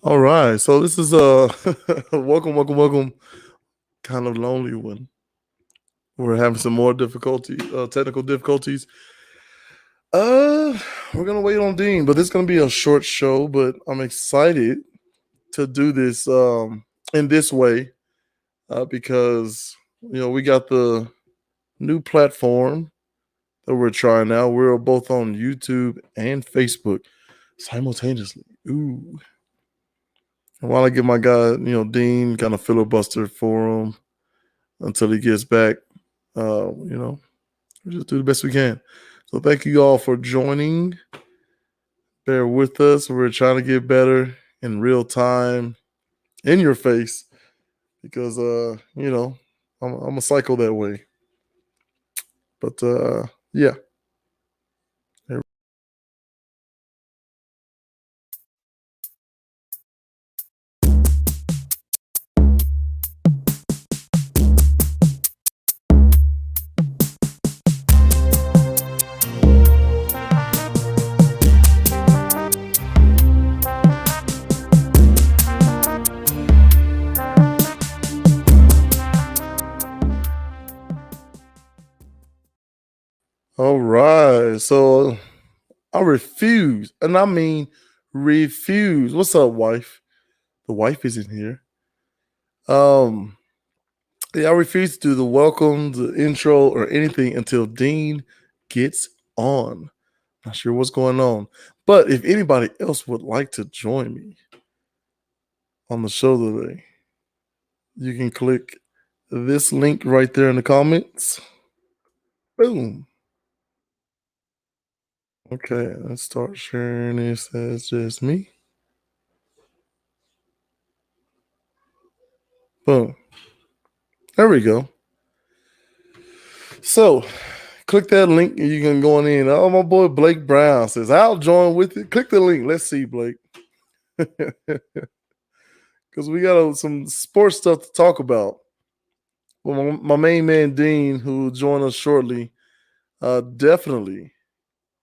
All right, so this is welcome. Kind of lonely one. We're having some more technical difficulties. Uh, we're gonna wait on Dean, but this is gonna be a short show. But I'm excited to do this in this way because we got the new platform that we're trying out. We're both on YouTube and Facebook simultaneously. Ooh. And while I give my guy, Dean, kind of filibuster for him until he gets back. We just do the best we can. So thank you all for joining. Bear with us. We're trying to get better in real time, in your face, because I'm a psycho that way. But yeah. All right. So I refuse, and I mean refuse. What's up, wife? The wife isn't here. Yeah, I refuse to do the welcome, the intro, or anything until Dean gets on. Not sure what's going on. But if anybody else would like to join me on the show today, you can click this link right there in the comments. Boom. Okay, let's start sharing this as just me. Boom. There we go. So, click that link and you can go on in. Oh, my boy Blake Brown says, I'll join with it. Click the link. Let's see, Blake. Because we got some sports stuff to talk about. Well, my main man Dean, who will join us shortly, definitely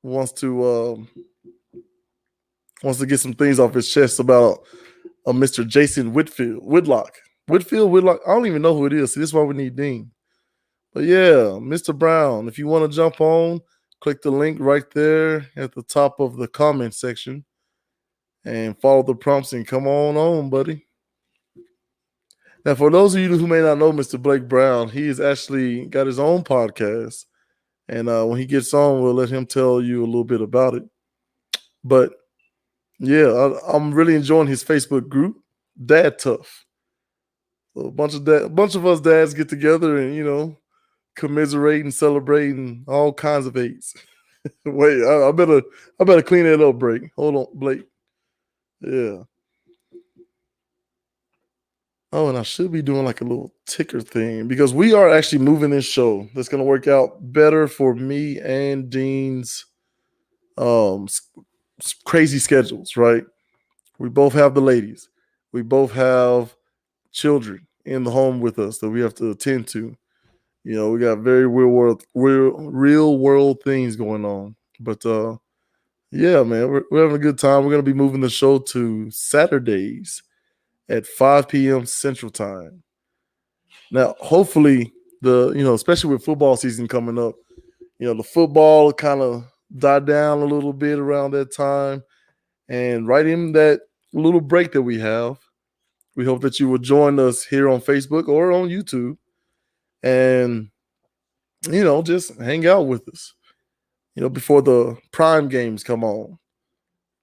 wants to get some things off his chest about Mr. Jason Whitlock. Whitlock. I don't even know who it is. See, this is why we need Dean. But yeah, Mr. Brown, if you want to jump on, click the link right there at the top of the comment section and follow the prompts and come on, buddy. Now, for those of you who may not know Mr. Blake Brown, he has actually got his own podcast. And when he gets on, we'll let him tell you a little bit about it. But yeah, I'm really enjoying his Facebook group, Dad Tough. So a bunch of us dads get together and commiserate and celebrate and all kinds of hates. Wait, I better clean that up, Blake. Hold on, Blake. Yeah. Oh, and I should be doing like a little ticker thing because we are actually moving this show. That's going to work out better for me and Dean's crazy schedules, right? We both have the ladies. We both have children in the home with us that we have to attend to. We got very real world things going on. But yeah, man, we're having a good time. We're gonna be moving the show to Saturdays at 5 p.m. Central Time. Now, hopefully, especially with football season coming up, the football kind of died down a little bit around that time. And right in that little break that we have, we hope that you will join us here on Facebook or on YouTube and, just hang out with us, before the prime games come on.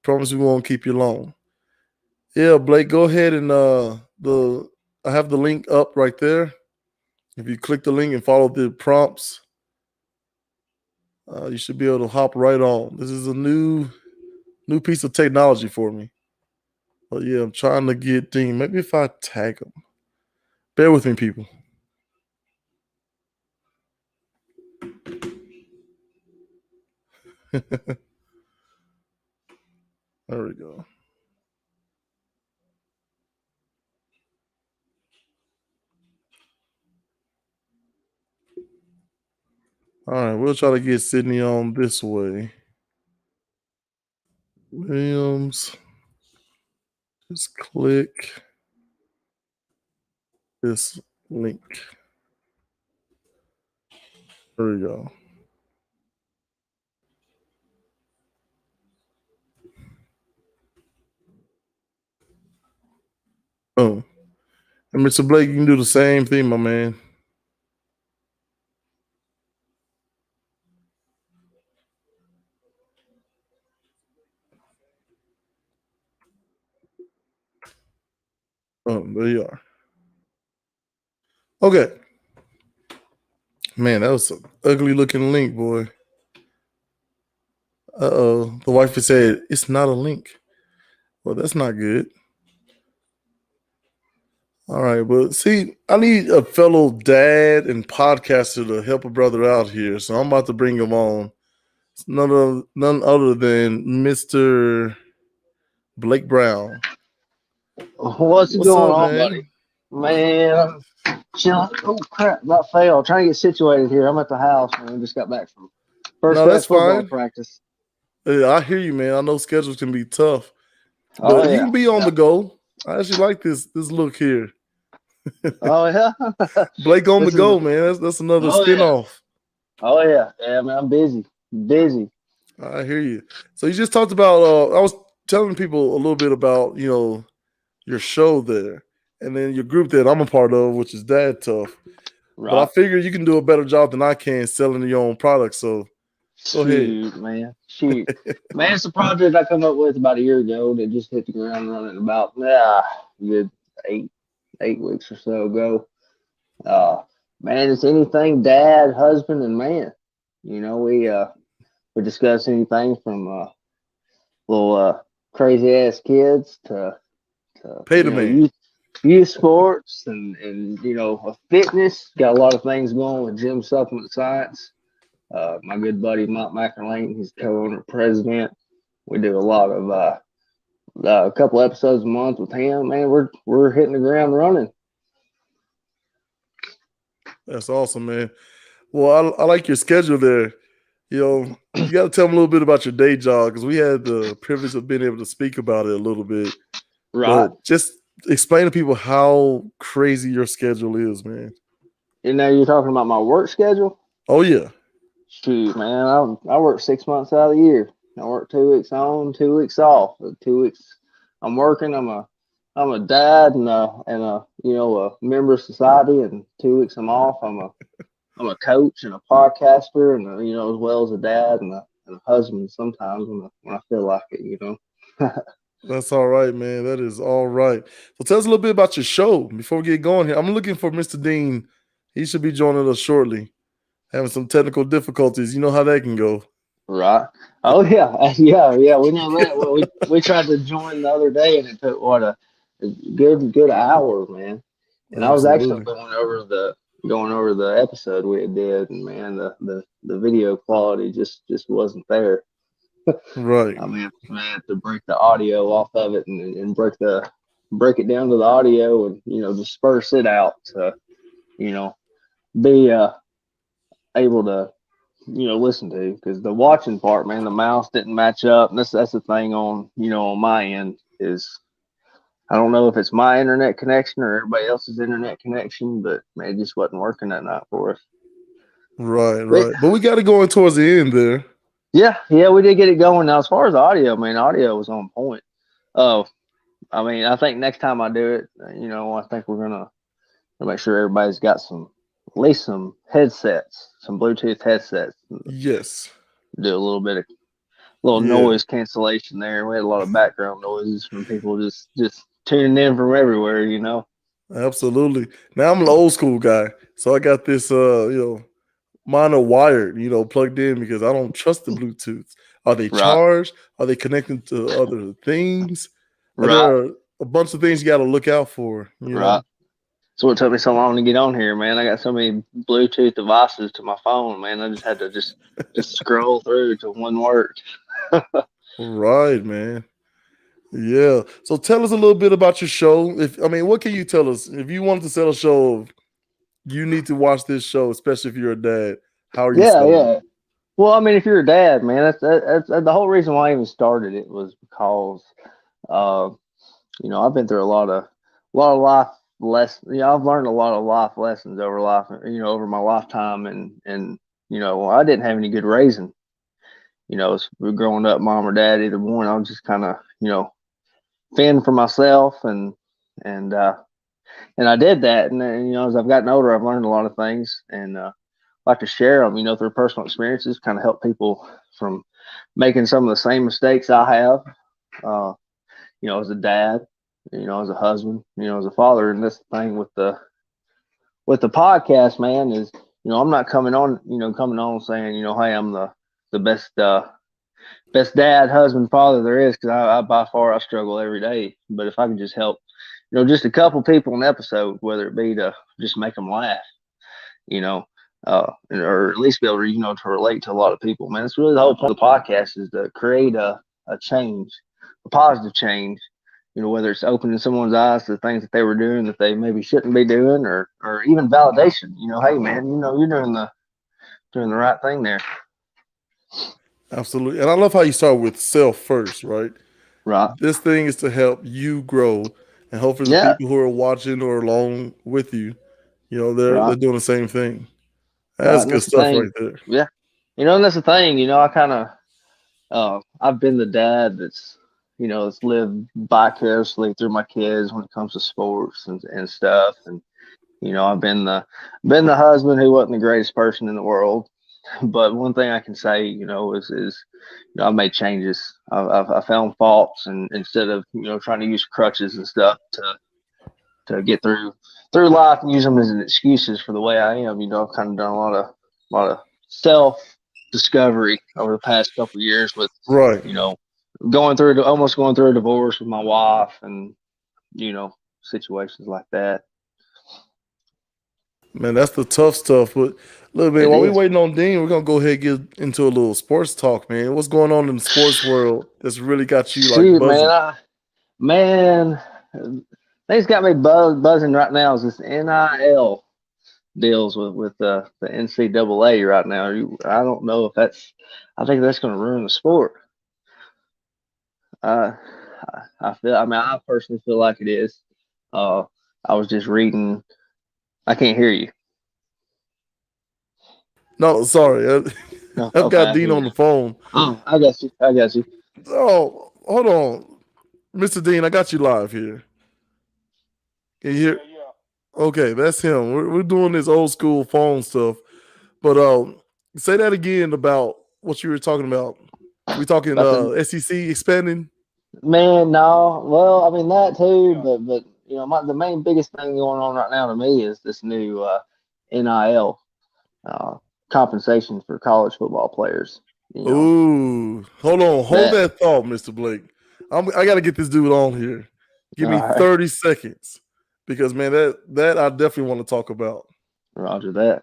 Promise we won't keep you long. Yeah, Blake, go ahead and I have the link up right there. If you click the link and follow the prompts, you should be able to hop right on. This is a new piece of technology for me. But yeah, I'm trying to get Dean. Maybe if I tag him. Bear with me, people. There we go. All right, we'll try to get Sydney on this way. Williams. Just click this link. There we go. Oh, and Mr. Blake, you can do the same thing, my man. Oh, there you are. Okay. Man, that was an ugly looking link, boy. The wife said, it's not a link. Well, that's not good. All right, but see, I need a fellow dad and podcaster to help a brother out here, so I'm about to bring him on. It's none other than Mr. Blake Brown. What's What's going up, on, man? buddy? Man, chilling. Oh crap! About failed. Trying to get situated here. I'm at the house, man. Just got back from first No, day of that's football fine. practice. Yeah, I hear you, man. I know schedules can be tough, Oh but you yeah, can be on yeah. the go. I actually like this look here. Oh yeah. Blake on the This is. go, man. That's another Oh yeah. spinoff. Oh yeah. Yeah, man. I'm busy. Busy. I hear you. So you just talked about. I was telling people a little bit about your show there, and then your group that I'm a part of, which is Dad Tough. But I Right. figure you can do a better job than I can selling your own product. So go ahead. Shoot, man. Shoot. Man, it's a project I come up with about a year ago that just hit the ground running about good eight 8 weeks or so ago. Uh, man, it's anything dad, husband, and man. We discuss anything from little crazy ass kids to Pay the man. youth sports and fitness. Got a lot of things going with Gym Supplement Science. My good buddy Mike McElwain, he's co-owner president. We do a lot of a couple episodes a month with him. Man, we're hitting the ground running. That's awesome, man. Well, I like your schedule there. You got to tell them a little bit about your day job because we had the privilege of being able to speak about it a little bit. Right. But just explain to people how crazy your schedule is, man. And now you're talking about my work schedule? Oh yeah, Shoot, man, I work 6 months out of the year. I work 2 weeks on, 2 weeks off. 2 weeks I'm working. I'm a dad and a a member of society, and 2 weeks I'm off. I'm a coach and a podcaster, and as well as a dad and a husband sometimes when I feel like it. that's all right, man. That is all right. So tell us a little bit about your show before we get going here. I'm looking for Mr. Dean. He should be joining us shortly. Having some technical difficulties. You know how that can go. Right. Oh yeah, yeah. We know that. Well, we tried to join the other day, and it took what a good hour, man. And I was actually Absolutely. going over the episode we had did, and man, the video quality just wasn't there. Right. I mean, I had to break the audio off of it and break it down to the audio and disperse it out to you know be able to listen to, because the watching part, man, the mouse didn't match up. And that's the thing on my end is I don't know if it's my internet connection or everybody else's internet connection, but man, it just wasn't working that night for us. Right, But right. But we got it going towards the end there. yeah, we did get it going. Now, as far as audio, man, audio was on point. Oh, I mean, I think next time I do it, I think we're gonna make sure everybody's got at least some headsets, some Bluetooth headsets. Yes. Do a little Yeah. noise cancellation there. We had a lot of background noises from people just tuning in from everywhere. Absolutely. Now I'm an old school guy. So I got this mine are wired, plugged in because I don't trust the Bluetooth. Are they Right, charged? Are they connected to other things? right, There are a bunch of things you got to look out for. right. So what took me so long to get on here, man. I got so many Bluetooth devices to my phone, man. I just had to just scroll through to one word. Right, man. Yeah. So tell us a little bit about your show. What can you tell us? If you wanted to sell a show, you need to watch this show, especially if you're a dad. How are you Yeah, selling it? yeah. Well, I mean, if you're a dad, man, that's the whole reason why I even started it was because uh, I've been through a lot of life lessons. I've learned a lot of life lessons over my lifetime, and I didn't have any good raising. Growing up, mom or dad, either one. I was just kind of fend for myself, and and I did that. And then, as I've gotten older, I've learned a lot of things, and like to share them, through personal experiences, kind of help people from making some of the same mistakes I have. Uh, as a dad, as a husband, as a father. And this thing with the podcast, man, is I'm not coming on saying hey, I'm the best dad, husband, father there is, because I by far I struggle every day. But if I can just help, just a couple people an episode, whether it be to just make them laugh, you know, or at least be able to, to relate to a lot of people, man. It's really the whole point of the podcast is to create a change, a positive change, whether it's opening someone's eyes to things that they were doing that they maybe shouldn't be doing, or even validation, hey man, you're doing the right thing there. Absolutely. And I love how you start with self first, right? Right. This thing is to help you grow, and hopefully the Yeah. people who are watching or along with you, they're Right. doing the same thing. Right. That's And good that's the stuff thing. right there. Yeah. And that's the thing, I kind of, I've been the dad that's lived vicariously through my kids when it comes to sports and stuff. And, I've been the husband who wasn't the greatest person in the world. But one thing I can say, is I've made changes. I found faults, and instead of trying to use crutches and stuff to get through life and use them as an excuses for the way I am, I've kind of done a lot of self discovery over the past couple of years with Right. you know almost going through a divorce with my wife, and situations like that. Man, that's the tough stuff. But look, man, It while we is. waiting on Dean, we're gonna go ahead and get into a little sports talk, man. What's going on in the sports world that's really got you like Shoot, man, buzzing? man, things got me buzzing right now. Is this NIL deals with the NCAA right now? I don't know if that's. I think that's going to ruin the sport. Uh, I feel. I mean, I personally feel like it is. Uh, I was just reading. I can't hear you. No, sorry. No, I've okay, got I Dean hear on you. the phone. Oh, I got you. I got you. Oh, hold on. Mr. Dean, I got you live here. Can you hear? Okay, that's him. We're doing this old school phone stuff. But say that again about what you were talking about. We talking About the SEC expanding? man. No, well, I mean that too, but the main biggest thing going on right now to me is this new NIL uh, compensation for college football players. You know Ooh, hold on. Hold that. that thought, Mr. Blake. I got to get this dude on here. Give All me right, 30 seconds because, man, that I definitely want to talk about. Roger that.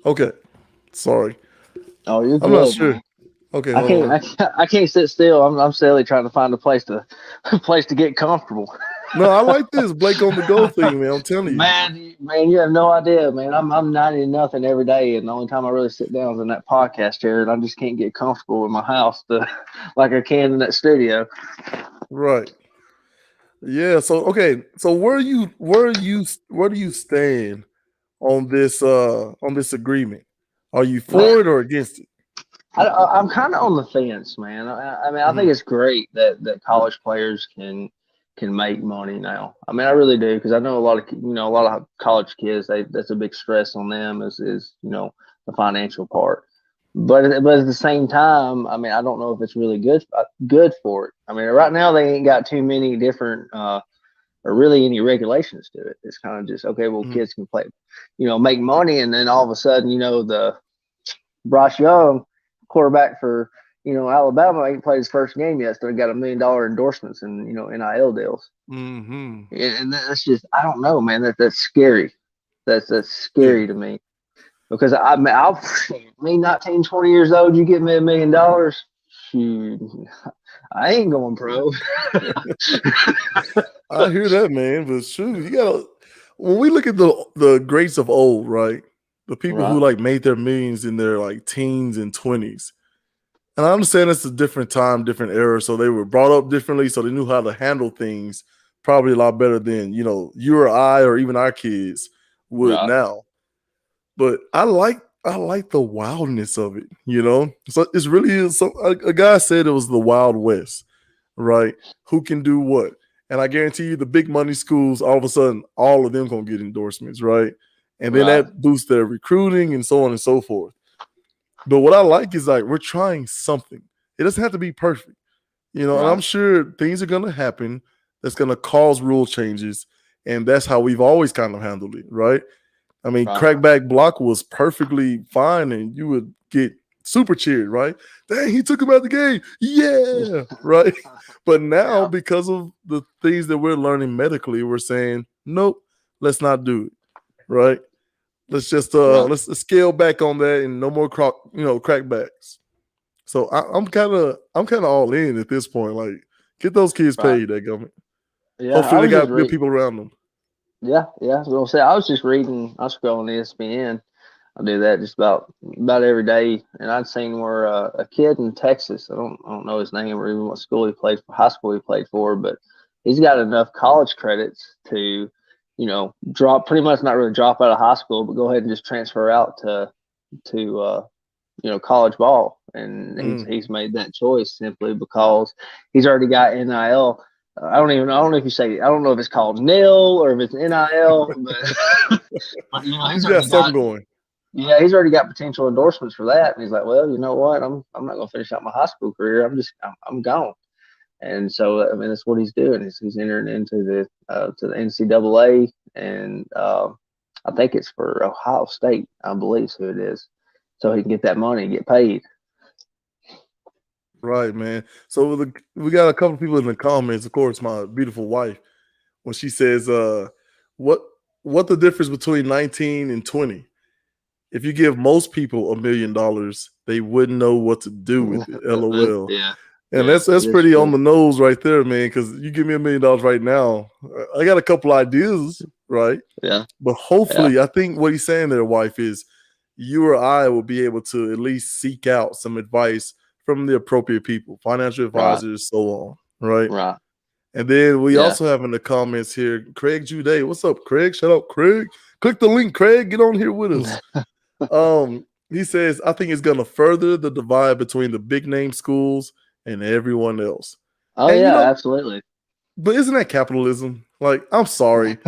Okay, sorry. Oh, you're I'm not good, sure. man. Okay, I hold can't. on. I can't sit still. I'm steadily trying to find a place to place to get comfortable. No, I like this Blake on the go thing, man. I'm telling you. Man, you have no idea, man. I'm 90 to nothing every day, and the only time I really sit down is in that podcast chair, and I just can't get comfortable in my house like I can in that studio. Right. Yeah. So okay. So where do you stand on this agreement? Are you Man, for it or against it? I'm kind of on the fence, man. I mean, I think Mhm. it's great that college players can make money now. I mean, I really do, because I know a lot of college kids. That's a big stress on them is the financial part. But at the same time, I mean, I don't know if it's really good for it. I mean, right now they ain't got too many different or really any regulations to it. It's kind of just okay. Well, Mhm. kids can play, make money, and then all of a sudden, the Bryce Young, quarterback for Alabama, ain't played his first game yet. So they got $1 million endorsements and NIL deals. Mhm. And that's just, I don't know, man. That's scary. That's Yeah. scary to me. Because I'll me 19, 20 years old, you give me $1 million, shoot, I ain't going pro. I hear that, man. But shoot, you gotta. When we look at the greats of old, right? The people who Right, like made their millions in their like teens and 20s. And I understand it's a different time, different era, so they were brought up differently, so they knew how to handle things probably a lot better than you or I or even our kids would right, now. But I like the wildness of it. So it's really is. So a guy said it was the Wild West, right? Who can do what? And I guarantee you, the big money schools, all of a sudden, all of them gonna get endorsements, right? And then right, that boosts their recruiting and so on and so forth. But what I like is like we're trying something. It doesn't have to be perfect. And I'm right, sure things are gonna happen that's gonna cause rule changes, and that's how we've always kind of handled it, right? I mean, right, crackback block was perfectly fine, and you would get super cheered, right? Dang, he took him out the game. Yeah, right. But now, yeah, because of the things that we're learning medically, we're saying, nope, let's not do it, right? Let's just right, let's scale back on that and no more crackbacks. So I'm kind of all in at this point. Like, get those kids right. paid, that government. Yeah, Hopefully I they was just got good reading. people around them. Yeah. I was gonna say I was just reading. I was scrolling ESPN. I do that just about every day, and I'd seen where a kid in Texas. I don't know his name or even what school he played for, high school he played for, but he's got enough college credits to, drop pretty much not really drop out of high school, but go ahead and just transfer out to college ball, and he's Mm. he's made that choice simply because he's already got NIL. I don't know if you say I don't know if it's called nil or if it's NIL, but He's got something going. he's already got potential endorsements for that, and he's like, well, you know what, I'm not gonna finish out my high school career. I'm gone. And so, I mean, that's what he's doing. He's entering into the NCAA, and I think it's for Ohio State, I believe, is who it is, so he can get that money and get paid. Right, man. So we got a couple people in the comments. Of course, my beautiful wife, when she says, what what the difference between 19 and 20? If you give most people $1 million, they wouldn't know what to do with it. LOL. Yeah, And yeah, that's that's pretty on true. the nose right there, man. Because you give me $1 million right now, I got a couple ideas, right? Yeah, But yeah, hopefully, I think what he's saying there, wife, is you or I will be able to at least seek out some advice from the appropriate people, financial right, advisors, so on, right? right. And then we Yeah. also have in the comments here, Craig Jude. What's up, Craig? Shout out, Craig. Click the link, Craig. Get on here with us. He says, I think it's gonna further the divide between the big name schools and everyone else. Oh And yeah, absolutely. but isn't that capitalism? Like, I'm sorry.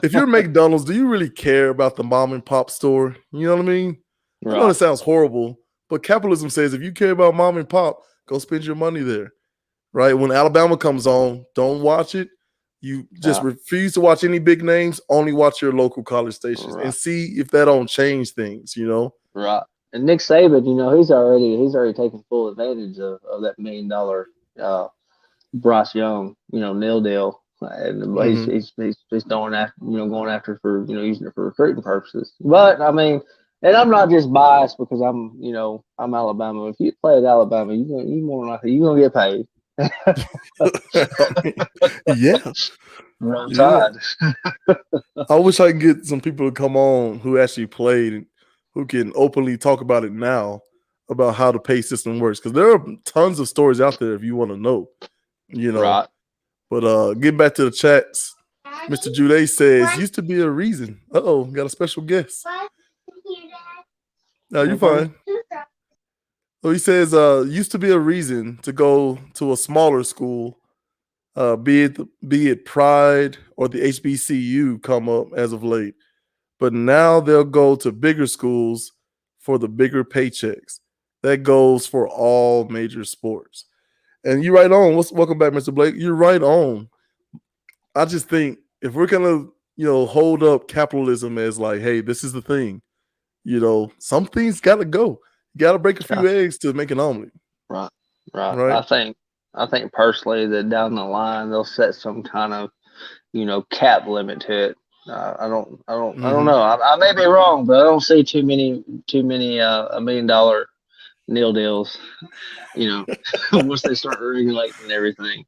If you're McDonald's, do you really care about the mom and pop store? You know what I mean? I know Right. that sounds horrible, but capitalism says if you care about mom and pop, go spend your money there. Right? When Alabama comes on, don't watch it. You just Yeah. refuse to watch any big names, only watch your local college stations and Right. see if that don't change things. Right. And Nick Saban, he's already taken full advantage of that $1 million uh Bryce Young, nil deal. And Hmm. he's going after for using it for recruiting purposes. But I mean, and I'm not just biased because I'm Alabama. If you play at Alabama, you more than likely you're gonna get paid. I mean, yeah, Roll yeah. Tide. I wish I could get some people to come on who actually played and who can openly talk about it now about how the pay system works. Because there are tons of stories out there if you want to know, you know. Right. But getting back to the chats, Mr. Jude says, used to be a reason. Uh-oh, got a special guest. No, you Okay. fine. So he says, used to be a reason to go to a smaller school, be it Pride or the HBCU come up as of late. But now they'll go to bigger schools for the bigger paychecks. That goes for all major sports. And you're right on. Welcome back, Mr. Blake. You're right on. I just think if we're gonna, hold up capitalism as like, hey, this is the thing, some things gotta go. You gotta break a Yeah. few eggs to make an omelet, Right. Right. right? I think personally that down the line they'll set some kind of cap limit to it. I don't Hmm. know. I may be wrong, but I don't see too many $1 million nil deals. You know, once they start regulating and everything.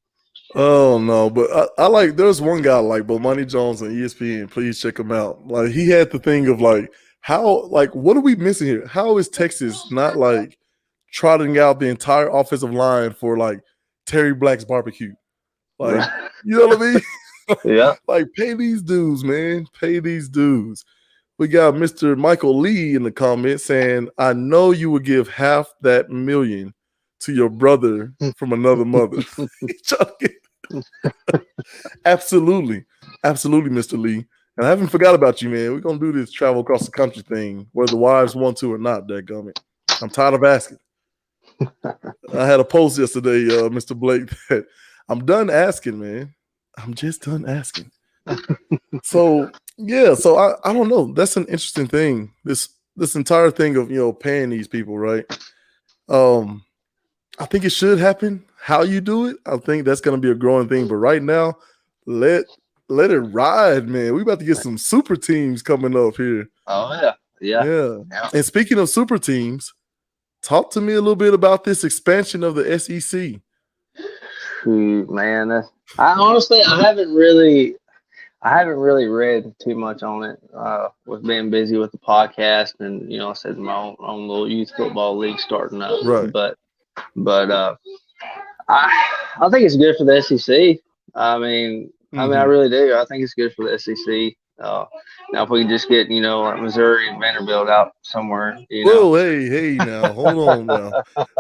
Oh no, but I like. There's one guy like Bomani Jones on ESPN. Please check him out. Like he had the thing of like how like what are we missing here? How is Texas not like trotting out the entire offensive line for like Terry Black's barbecue? Like Right. you know what I mean? Yeah. Like pay these dudes, man. Pay these dudes. We got Mr. Michael Lee in the comments saying, "I know you would give half that million to your brother from another mother." He trying to get Absolutely. Absolutely, Mr. Lee. And I haven't forgot about you, man. We're gonna do this travel across the country thing, whether the wives want to or not, dadgummit. I'm tired of asking. I had a post yesterday, Mr. Blake, that I'm done asking, man. I'm just done asking. So yeah, so I don't know. That's an interesting thing. This entire thing of paying these people, right? Um, I think it should happen. How you do it, I think that's going to be a growing thing. But right now, let let it ride, man. We about to get some super teams coming up here. Oh yeah. Yeah. Yeah. Yeah. And speaking of super teams, talk to me a little bit about this expansion of the SEC. Shoot, man. I honestly, I haven't really read too much on it. With being busy with the podcast, and I said my own little youth football league starting up. Right. But I think it's good for the SEC. I mean, I Hmm. really do. I think it's good for the SEC. Now, if we can just get like Missouri and Vanderbilt out somewhere. Whoa, hey, now, hold on now.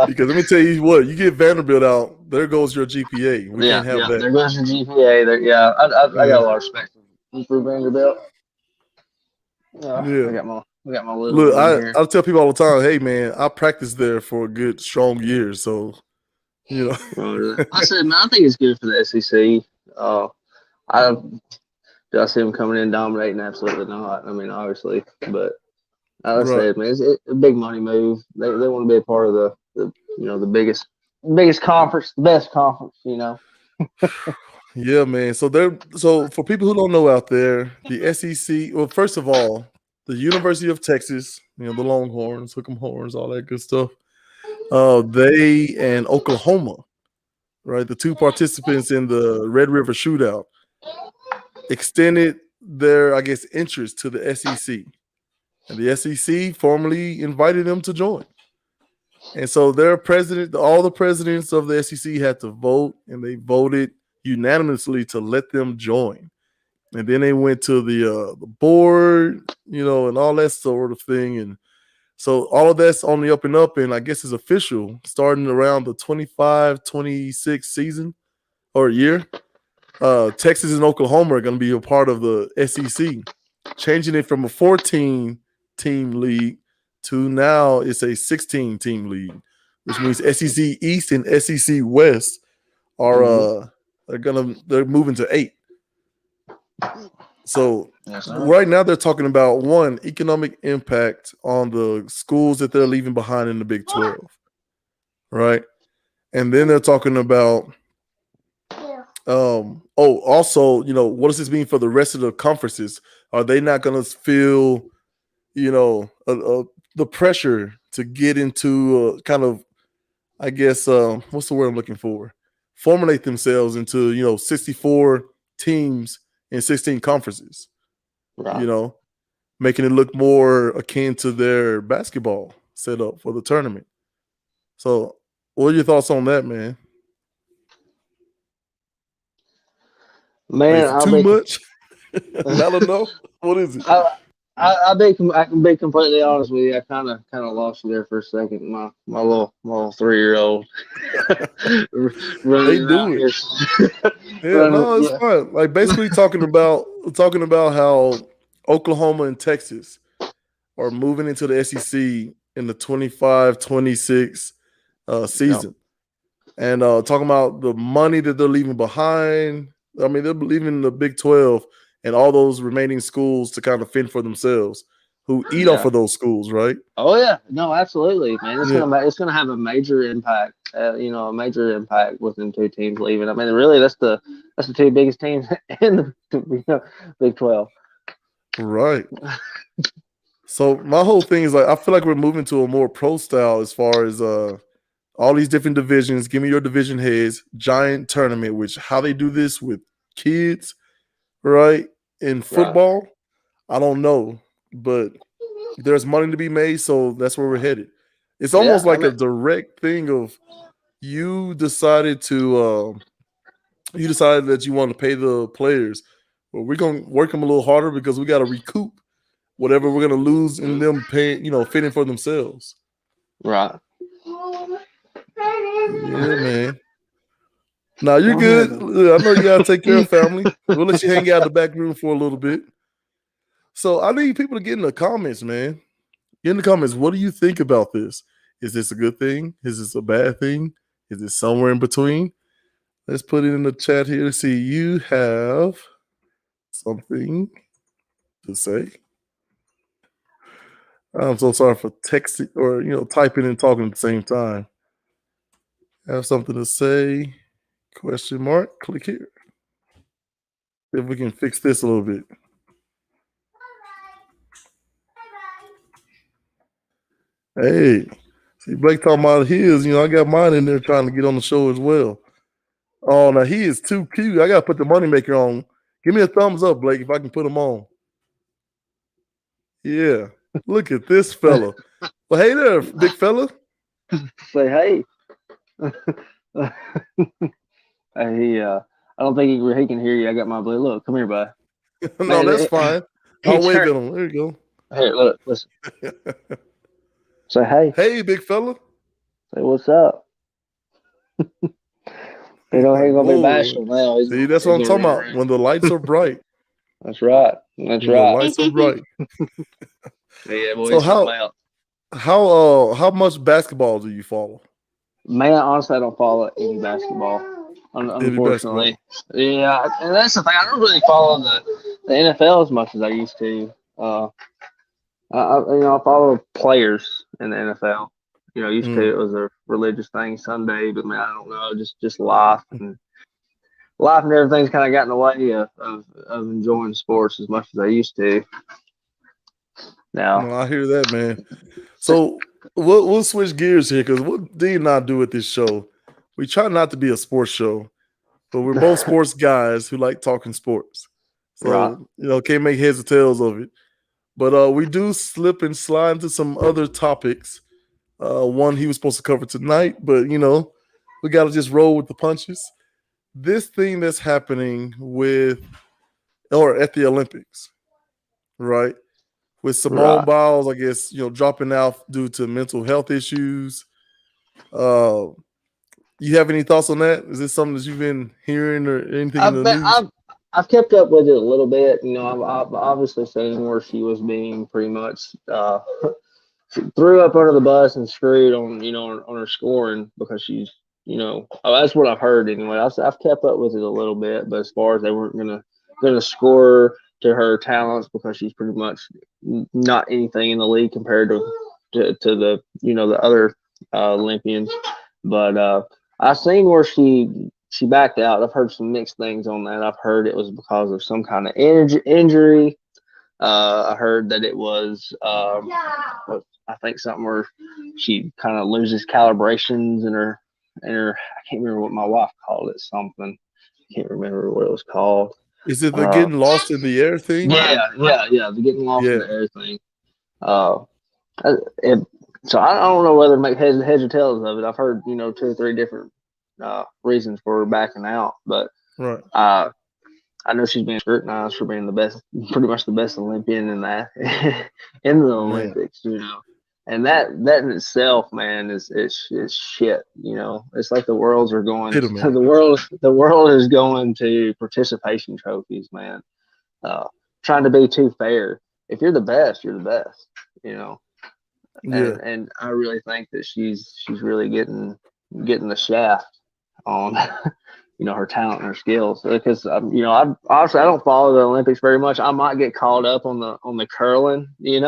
Because let me tell you what, you get Vanderbilt out, there goes your GPA. We Yeah, can't have yeah. that. There goes your GPA. There, yeah. I got Yeah. a lot of respect for Vanderbilt. Yeah. I got my little Look, one here. I tell people all the time, hey man, I practiced there for a good strong year. So, you know. I said, man, I think it's good for the SEC. I do I see them coming in dominating? Absolutely not. I mean, obviously, but I Right. said, man, it's a big money move. They want to be a part of the biggest conference, the best conference. Yeah, man. So for people who don't know out there, the SEC, well, first of all, the University of Texas, the Longhorns, Hook'em Horns, all that good stuff. They and Oklahoma, right? The two participants in the Red River Shootout extended their, I guess, interest to the SEC. And the SEC formally invited them to join. And so their president, all the presidents of the SEC had to vote, and they voted unanimously to let them join. And then they went to the board, and all that sort of thing. And so all of that's on the up and up, and I guess it's official starting around the 25-26 season or year. Texas and Oklahoma are going to be a part of the SEC, changing it from a 14-team league to now it's a 16-team league, which means SEC East and SEC West are Mm-hmm. they're moving to 8. So Yes, sir. right now they're talking about one economic impact on the schools that they're leaving behind in the Big 12, right? And then they're talking about also, what does this mean for the rest of the conferences? Are they not going to feel, the pressure to get into kind of, I guess, what's the word I'm looking for? Formulate themselves into, 64 teams in 16 conferences, you Right. know, making it look more akin to their basketball setup for the tournament. So, what are your thoughts on that, man? Like, Man, is it I'll too be. much? Not enough? What is it? I can be completely honest with you. I kind of lost you there for a second. My little 3-year-old They running around do it. here, Yeah, running. no, it's Yeah, fine. Like basically talking about how Oklahoma and Texas are moving into the SEC in the 25-26 yeah, season. And talking about the money that they're leaving behind. I mean, they're leaving the Big 12 and all those remaining schools to kind of fend for themselves, who eat off yeah. of those schools, right? Oh yeah, no, absolutely, man. Yeah. It's gonna have a major impact. A major impact with them two teams leaving. I mean, really, that's the two biggest teams in the Big 12. Right. So my whole thing is like I feel like we're moving to a more pro style as far as all these different divisions. Give me your division heads, giant tournament, which how they do this with kids, right? In Right. football, I don't know, but there's money to be made, so that's where we're headed. It's Yeah. almost I like a mean, direct thing of you decided to you decided that you want to pay the players. Well, we're gonna work them a little harder because we got to recoup whatever we're gonna lose in them paying, fitting for themselves. right. Yeah, man. Now you're Go ahead, good. man. I know you gotta take care of family. We'll let you hang out in the back room for a little bit. So I need people to get in the comments, man. Get in the comments. What do you think about this? Is this a good thing? Is this a bad thing? Is it somewhere in between? Let's put it in the chat here to see. You have something to say. I'm so sorry for texting or typing and talking at the same time. Have something to say? Question mark. Click here. See if we can fix this a little bit. Hey, see Blake talking about his. I got mine in there trying to get on the show as well. Oh, now he is too cute. I gotta put the moneymaker on. Give me a thumbs up, Blake, if I can put him on. Yeah, look at this fella. Well, hey there, big fella. Say hey. Hey, I don't think he can hear you. I got my blue. Look, come here, bud. No, Man, that's fine. he I'll wave turned. at him. There you Here, look, listen. go. Say hey. Hey, big fella. Say what's up. You know, Like, he's gonna be whoa. bashful now. See, that's what He's I'm gonna talking run about. around. When the lights are bright. That's right. That's When the right. lights are bright. Yeah, boy, So he's something how else. how much basketball do you follow? Man, honestly, I don't follow any basketball. Any basketball? Unfortunately, yeah, and that's the thing. I don't really follow the NFL as much as I used to. I follow players in the NFL. Used to Mm. it was a religious thing Sunday, but man, I don't know, just life and everything's kind of got in the way of enjoying sports as much as I used to. Now, No, I hear that, man. So we'll switch gears here because what Dee and I do at this show, we try not to be a sports show, but we're both sports guys who like talking sports. right, So can't make heads or tails of it. But we do slip and slide into some other topics. One he was supposed to cover tonight, but we got to just roll with the punches. This thing that's happening with or at the Olympics, right? With Simone right. Biles, I guess dropping out due to mental health issues. Uh, you have any thoughts on that? Is this something that you've been hearing or anything in I've the been, news? I've kept up with it a little bit. I've obviously seen where she was being pretty much threw up under the bus and screwed on on her scoring because she's that's what I've heard anyway. I've kept up with it a little bit, but as far as they weren't gonna score to her talents because she's pretty much not anything in the league compared to the the other Olympians. But I seen where she backed out. I've heard some mixed things on that. I've heard it was because of some kind of injury. I heard that it was, I think something where she kind of loses calibrations in her. I can't remember what my wife called it. Something. I can't remember what it was called. Is it the Uh, getting lost in the air thing? yeah. The getting lost in Yeah, the air thing. Uh, it, so I don't know whether to make heads or tails of it. I've heard two or three different reasons for backing out, but right. uh, I know she's being scrutinized for being the best, pretty much the best Olympian in that in the Man, Olympics, and that in itself, man, is shit. It's like the worlds are going hit him, to man. the world is going to participation trophies, man. Uh, Trying to be too fair. If you're the best, you're the best. You know, Yeah, and I really think that she's really getting the shaft on her talent and her skills because I honestly I don't follow the Olympics very much. I might get caught up on the curling. I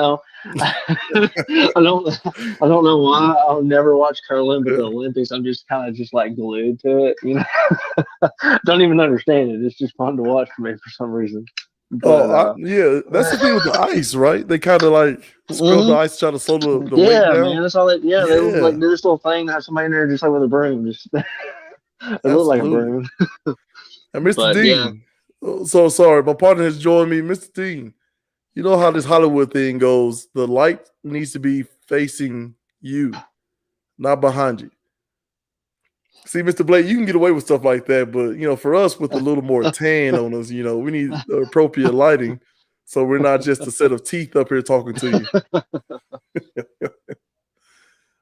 don't know why. I'll never watch curling, but the yeah. Olympics I'm just kind of just like glued to it. Don't even understand it. It's just fun to watch for me for some reason. But Yeah, that's the thing with the ice, right? They kind of like scrub the mhm. ice, try to slow the weight Yeah, down. man, that's all they. Yeah, they would like Yeah, do this little thing, have somebody in there just like with a broom, just it looked like a absolutely. broom. And Mr. But yeah, Dean, so sorry, my partner has joined me. Mr. Dean, you know how this Hollywood thing goes. The light needs to be facing you, not behind you. See, Mr. Blake, you can get away with stuff like that, but for us with a little more tan on us, we need the appropriate lighting, so we're not just a set of teeth up here talking to you.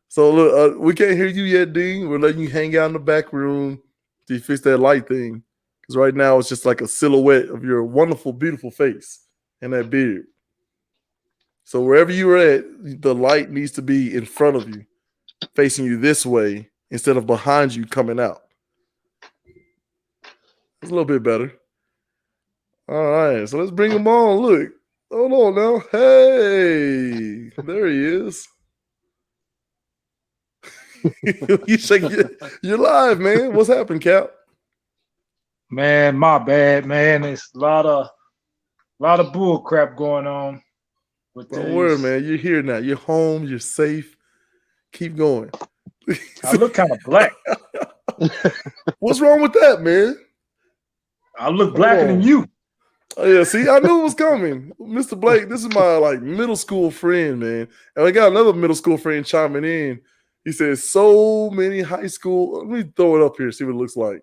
So look, we can't hear you yet, Dean. We're letting you hang out in the back room to fix that light thing, because right now it's just like a silhouette of your wonderful, beautiful face and that beard. So wherever you're at, the light needs to be in front of you, facing you this way instead of behind you coming out. It's a little bit better. All right, so let's bring him on. Look, hold on now. Hey, there he is. You shake you're live, man. What's happened, Cap? Man, my bad, man. It's a lot of bull crap going on with Don't worry, these. man. You're here now. You're home. You're safe. Keep going. I look kind of black. What's wrong with that, man? I look Hold blacker than on. you. Oh yeah, see, I knew it was coming. Mr. Blake, this is my middle school friend, man. And I got another middle school friend chiming in. He says, so many high school. Let me throw it up here, see what it looks like.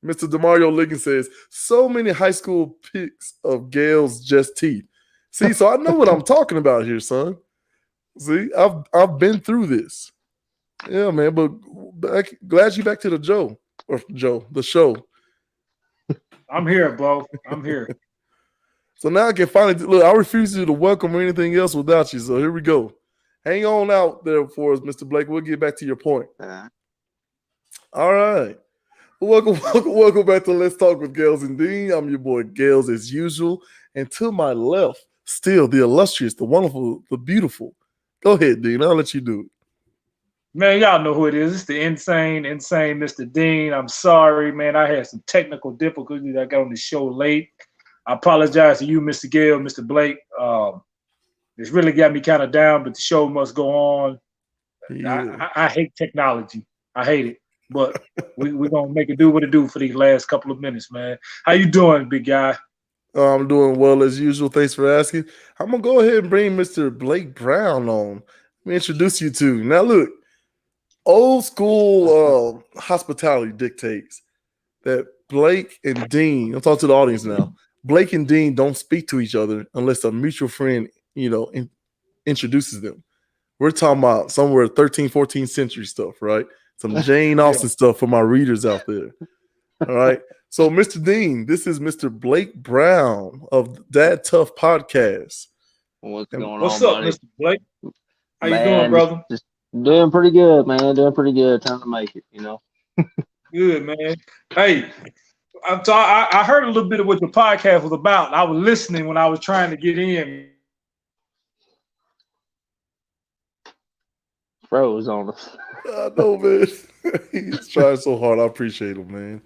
Mr. Demario Liggins says, so many high school pics of Gail's just teeth. See, so I know what I'm talking about here, son. See, I've been through this. Yeah, man, but glad you back to the the show. I'm here, bro. I'm here. So now I can finally look. I refuse to welcome or anything else without you. So here we go. Hang on out there for us, Mr. Blake. We'll get back to your point. All right. Welcome back to Let's Talk with Gales and Dean. I'm your boy Gales as usual. And to my left, still the illustrious, the wonderful, the beautiful. Go ahead, Dean. I'll let you do it. Man, y'all know who it is. It's the insane Mr. Dean. I'm sorry, man. I had some technical difficulties. I got on the show late. I apologize to you, Mr. Gale, Mr. Blake. It's really got me kind of down, but the show must go on. Yeah. I hate technology. I hate it. But we're going to make it do what it do for these last couple of minutes, man. How you doing, big guy? I'm doing well as usual. Thanks for asking. I'm going to go ahead and bring Mr. Blake Brown on. Let me introduce you to. Now, look, old school hospitality dictates that Blake and Dean, I'll talk to the audience now. Blake and Dean don't speak to each other unless a mutual friend, introduces them. We're talking about somewhere 13th, 14th century stuff, right? Some Jane Austen stuff for my readers out there. All right. So, Mr. Dean, this is Mr. Blake Brown of Dad Tough Podcast. What's going on, What's up, buddy? Mr. Blake? How Man, you doing, brother? Just doing pretty good, man. Doing pretty good. Trying to make it, Good, man. Hey, I heard a little bit of what your podcast was about. I was listening when I was trying to get in. Froze on us. I know, man. He's trying so hard. I appreciate him, man.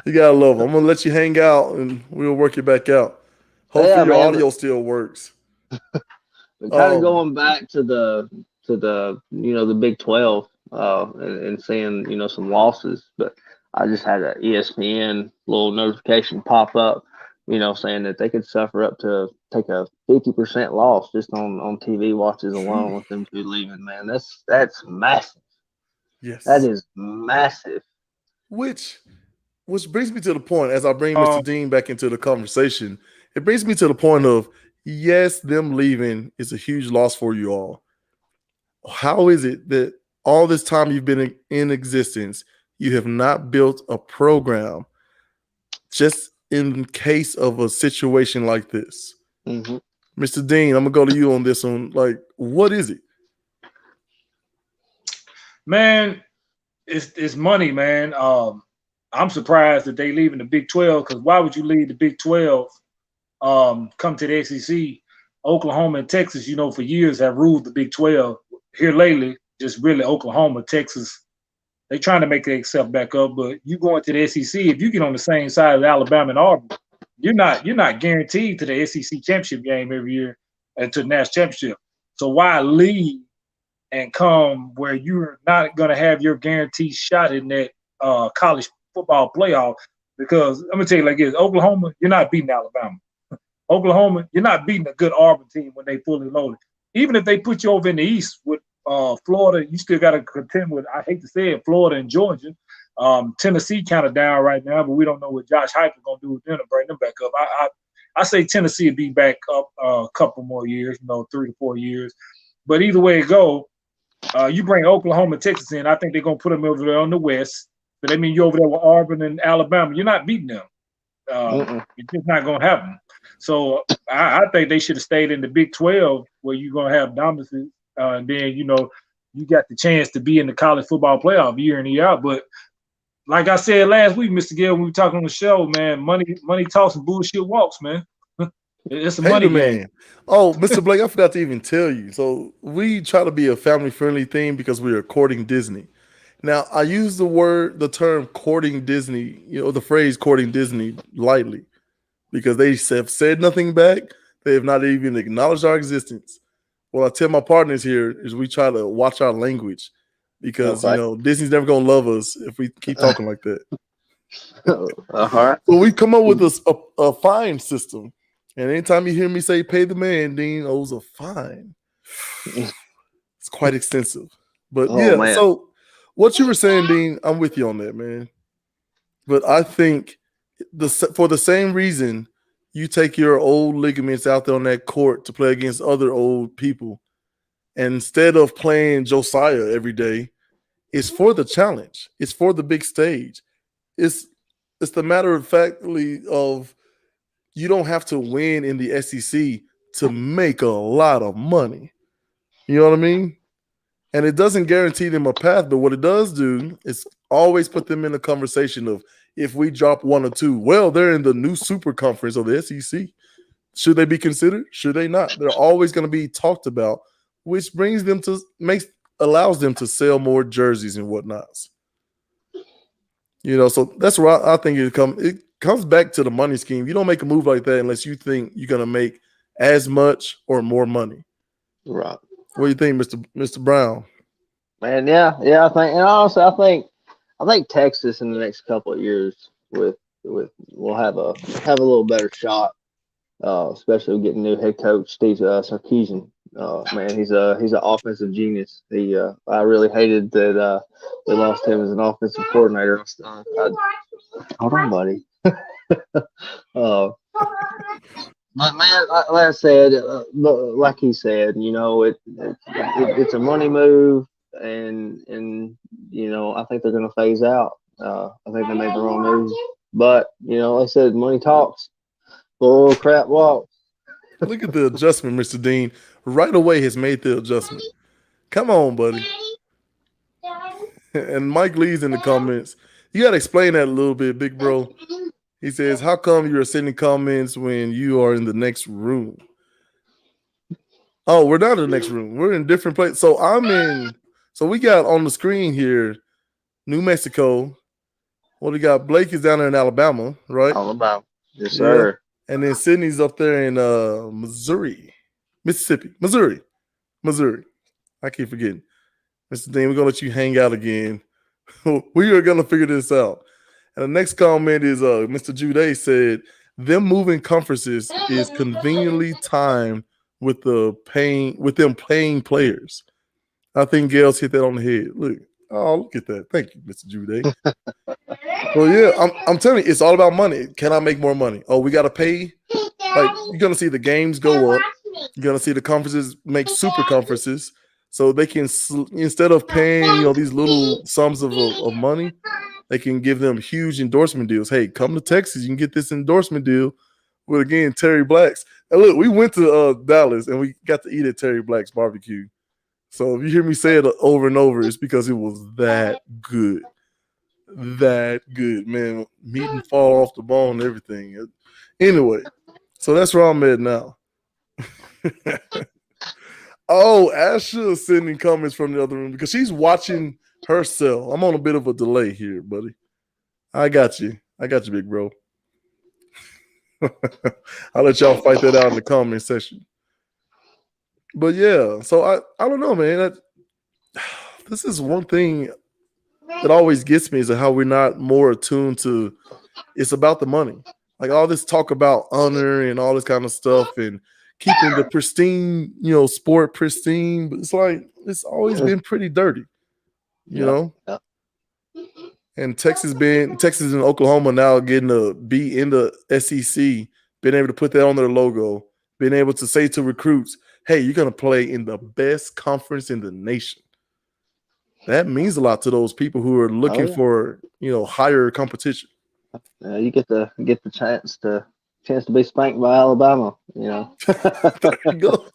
You gotta love him. I'm gonna let you hang out and we'll work it back out. Hopefully Yeah, your man, audio still works. But kind of going back to the the Big 12 and seeing some losses, but I just had an ESPN little notification pop up, saying that they could suffer up to take a 50% loss just on TV watches alone with them two leaving. Man, that's massive. Yes. That is massive. Which brings me to the point, as I bring Mr. Dean back into the conversation, it brings me to the point of, yes, them leaving is a huge loss for you all. How is it that all this time you've been in existence, you have not built a program just in case of a situation like this? Mm-hmm. Mr. Dean, I'm going to go to you on this one. Like, what is it? Man, it's money, man. I'm surprised that they leaving the Big 12, because why would you leave the Big 12, come to the SEC? Oklahoma and Texas, for years have ruled the Big 12. Here lately, just really Oklahoma, Texas, they trying to make themselves back up. But you going to the SEC, if you get on the same side as Alabama and Auburn, you're not guaranteed to the SEC championship game every year and to the national championship. So why leave and come where you're not going to have your guaranteed shot in that college football playoff? Because I'm gonna tell you like this: Oklahoma, you're not beating Alabama. Oklahoma, you're not beating a good Auburn team when they fully loaded. Even if they put you over in the East with Florida, you still got to contend with, I hate to say it, Florida and Georgia. Tennessee kind of down right now, but we don't know what Josh Heupel going to do with them to bring them back up. I say Tennessee will be back up a couple more years, 3 to 4 years. But either way it go, you bring Oklahoma and Texas in, I think they're going to put them over there on the West. So that means you're over there with Auburn and Alabama. You're not beating them. It's just not going to happen. So I think they should have stayed in the Big 12 where you're going to have dominance. And then, you got the chance to be in the college football playoff year in, year out. But like I said last week, Mr. Gill, when we were talking on the show, man, money talks and bullshit walks, man. It's a money game. Oh, Mr. Blake, I forgot to even tell you. So we try to be a family-friendly thing because we are courting Disney. Now, I use the term courting Disney, the phrase courting Disney lightly because they have said nothing back. They have not even acknowledged our existence. What I tell my partners here is we try to watch our language because, Disney's never going to love us if we keep talking like that. Uh-huh. So we come up with a fine system. And anytime you hear me say pay the man, Dean owes a fine. It's quite extensive. But man. So what you were saying, Dean, I'm with you on that, man. But I think for the same reason you take your old ligaments out there on that court to play against other old people, and instead of playing Josiah every day, it's for the challenge. It's for the big stage. It's the matter of factly of you don't have to win in the SEC to make a lot of money. You know what I mean? And it doesn't guarantee them a path, but what it does do is always put them in a conversation of if we drop 1 or 2, well, they're in the new super conference of the SEC. Should they be considered? Should they not? They're always going to be talked about, which allows them to sell more jerseys and whatnots. So that's where I think it comes back to the money scheme. You don't make a move like that unless you think you're going to make as much or more money. Right. What do you think, Mr. Brown? Man, yeah, I think, and honestly, I think Texas in the next couple of years will have a little better shot, especially getting new head coach Steve Sarkisian. Man, he's an offensive genius. I really hated that they lost him as an offensive coordinator. Hold on, buddy. But man, like I said, like he said, it's a money move, and I think they're going to phase out. I think they made the wrong move, but like I said, money talks, bull crap walks. Look at the adjustment, Mr. Dean. Right away has made the adjustment. Come on, buddy. And Mike Lee's in the comments. You got to explain that a little bit, big bro. He says, how come you're sending comments when you are in the next room? Oh, we're not in the next room. We're in different places. So we got on the screen here, New Mexico. What we got? Blake is down there in Alabama, right? Alabama. Yes, sir. Yeah. And then Sydney's up there in Missouri. I keep forgetting. Mr. Dean, we're going to let you hang out again. We are going to figure this out. And the next comment is Mr. Jude said, them moving conferences is conveniently timed with them playing players. I think Gail's hit that on the head. Look at that. Thank you, Mr. Jude. Well, yeah, I'm telling you, it's all about money. Can I make more money? Oh, we got to pay. Like, you're going to see the games go up. You're going to see the conferences make super conferences. So they can, instead of paying, these little sums of money, they can give them huge endorsement deals. Hey, come to Texas. You can get this endorsement deal with, again, Terry Black's. And look, we went to Dallas, and we got to eat at Terry Black's barbecue. So if you hear me say it over and over, it's because it was that good. That good, man. Meat and fall off the bone and everything. Anyway, so that's where I'm at now. Oh, Asha sending comments from the other room because she's watching herself. I'm on a bit of a delay here, buddy. I got you, big bro. I'll let y'all fight that out in the comment section. But yeah, so I don't know, man. This is one thing that always gets me is how we're not more attuned to. It's about the money. Like all this talk about honor and all this kind of stuff and keeping the pristine, sport pristine. But it's like it's always been pretty dirty, you know. Yeah. And Texas and Oklahoma now getting to be in the SEC, being able to put that on their logo, being able to say to recruits, "Hey, you're gonna play in the best conference in the nation." That means a lot to those people who are looking for higher competition. You get the chance to be spanked by Alabama. There you go.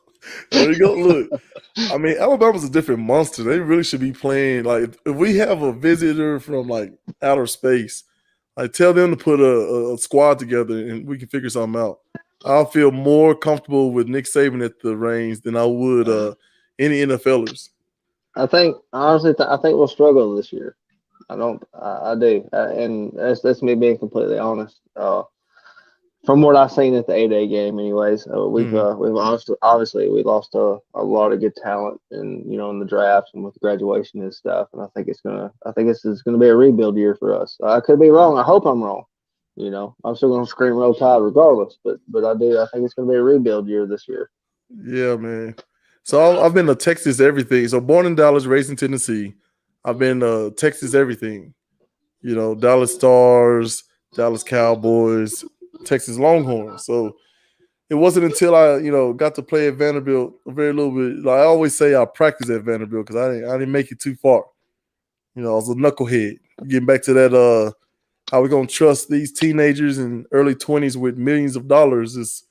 There you go. Look, I mean, Alabama's a different monster. They really should be playing. Like, if we have a visitor from like outer space, like tell them to put a squad together and we can figure something out. I'll feel more comfortable with Nick Saban at the reins than I would any NFLers. I think honestly, I think we'll struggle this year. I don't. I do, and that's me being completely honest. From what I've seen at the 8A game, anyways, we've obviously we lost a lot of good talent, and in the draft and with the graduation and stuff. And I think this is gonna be a rebuild year for us. I could be wrong. I hope I'm wrong. I'm still gonna scream Roll Tide regardless. But I think it's gonna be a rebuild year this year. Yeah, man. So I've been to Texas everything. So born in Dallas, raised in Tennessee. I've been to Texas everything. Dallas Stars, Dallas Cowboys, Texas Longhorns. So it wasn't until I, got to play at Vanderbilt a very little bit. Like I always say, I practiced at Vanderbilt because I didn't make it too far. I was a knucklehead. Getting back to that, how we gonna trust these teenagers in early 20s with millions of dollars is.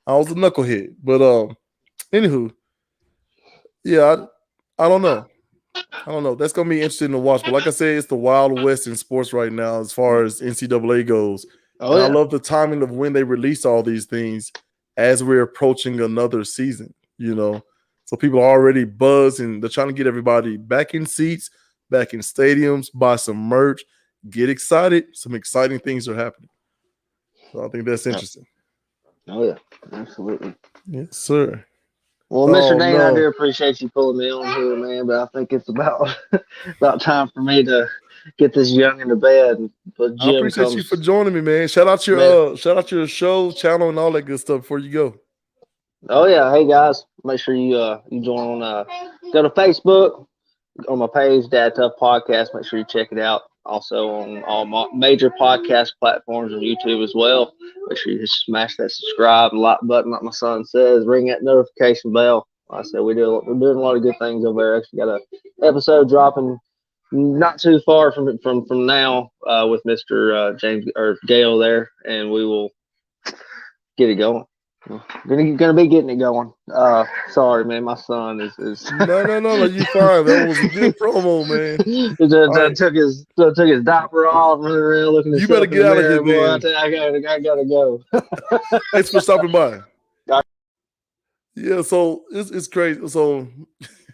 I was a knucklehead, but anywho, yeah, I don't know. I don't know. That's gonna be interesting to watch. But like I said, it's the Wild West in sports right now as far as NCAA goes. And I love the timing of when they release all these things as we're approaching another season, So people are already buzzed and they're trying to get everybody back in seats, back in stadiums, buy some merch, get excited. Some exciting things are happening. So I think that's interesting. Oh yeah, absolutely. Yes, sir. Well, Mr. Dane, I do appreciate you pulling me on here, man. But I think it's about time for me to get this young to bed. But I appreciate you for joining me, man. Shout out your show, channel, and all that good stuff before you go. Oh yeah, hey guys, make sure you join on go to Facebook on my page, Dad Tough Podcast. Make sure you check it out. Also on all major podcast platforms on YouTube as well. Make sure you just smash that subscribe and like button, like my son says. Ring that notification bell. Like I said, we're doing a lot of good things over there. Actually, got an episode dropping not too far from now with Mr. James or Gale there, and we will get it going. Gonna be getting it going. Sorry, man. My son is. No. You fine. That was a good promo, man. Took his diaper off, running around looking. You better get out of here, man. I gotta go. Thanks for stopping by. Yeah, so it's crazy. So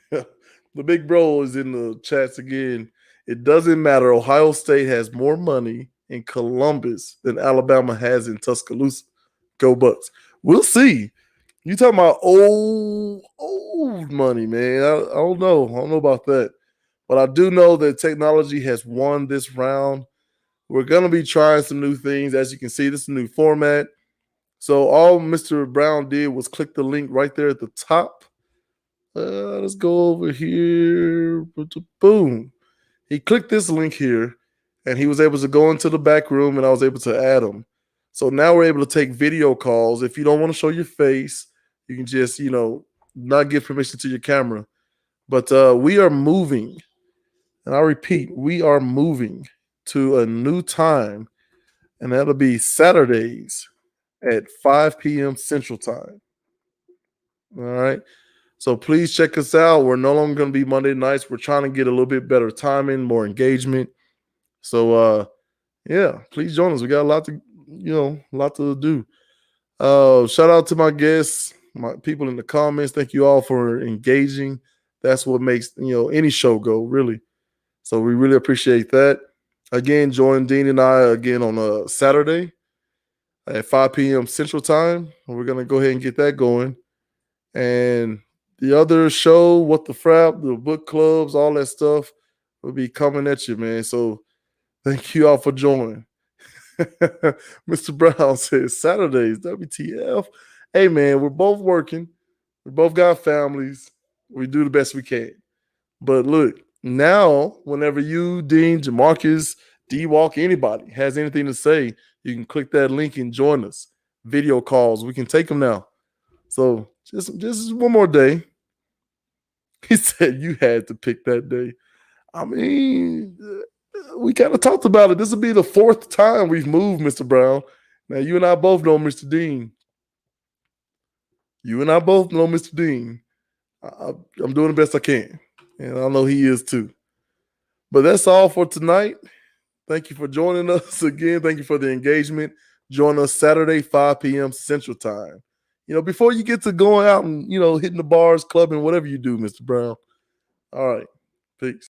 the big bro is in the chats again. It doesn't matter. Ohio State has more money in Columbus than Alabama has in Tuscaloosa. Go Bucks. We'll see. You talking about old money, man. I don't know. I don't know about that. But I do know that technology has won this round. We're going to be trying some new things. As you can see, this is a new format. So all Mr. Brown did was click the link right there at the top. Let's go over here. Boom. He clicked this link here, and he was able to go into the back room, and I was able to add him. So now we're able to take video calls. If you don't want to show your face, you can just, not give permission to your camera. But we are moving. And I repeat, we are moving to a new time. And that'll be Saturdays at 5 p.m. Central Time. All right. So please check us out. We're no longer going to be Monday nights. We're trying to get a little bit better timing, more engagement. So, yeah, please join us. We got a lot to do. Shout out to my guests, my people in the comments. Thank you all for engaging. That's what makes any show go, really. So we really appreciate that. Again, join Dean and I again on a Saturday. at 5 p.m. Central Time. We're going to go ahead and get that going. And the other show, What the Frap, the book clubs, all that stuff will be coming at you, man. So thank you all for joining. Mr. Brown says Saturdays, WTF. Hey, man, we're both working. We both got families. We do the best we can. But look, now, whenever you, Dean, Jamarcus, D-Walk, anybody has anything to say, you can click that link and join us. Video calls, we can take them now. So just one more day. He said you had to pick that day. I mean, we kind of talked about it. This will be the 4th time we've moved, Mr. Brown. Now, you and I both know Mr. Dean. I'm doing the best I can. And I know he is too. But that's all for tonight. Thank you for joining us again. Thank you for the engagement. Join us Saturday, 5 p.m. Central Time. Before you get to going out and, hitting the bars, clubbing, whatever you do, Mr. Brown. All right. Peace.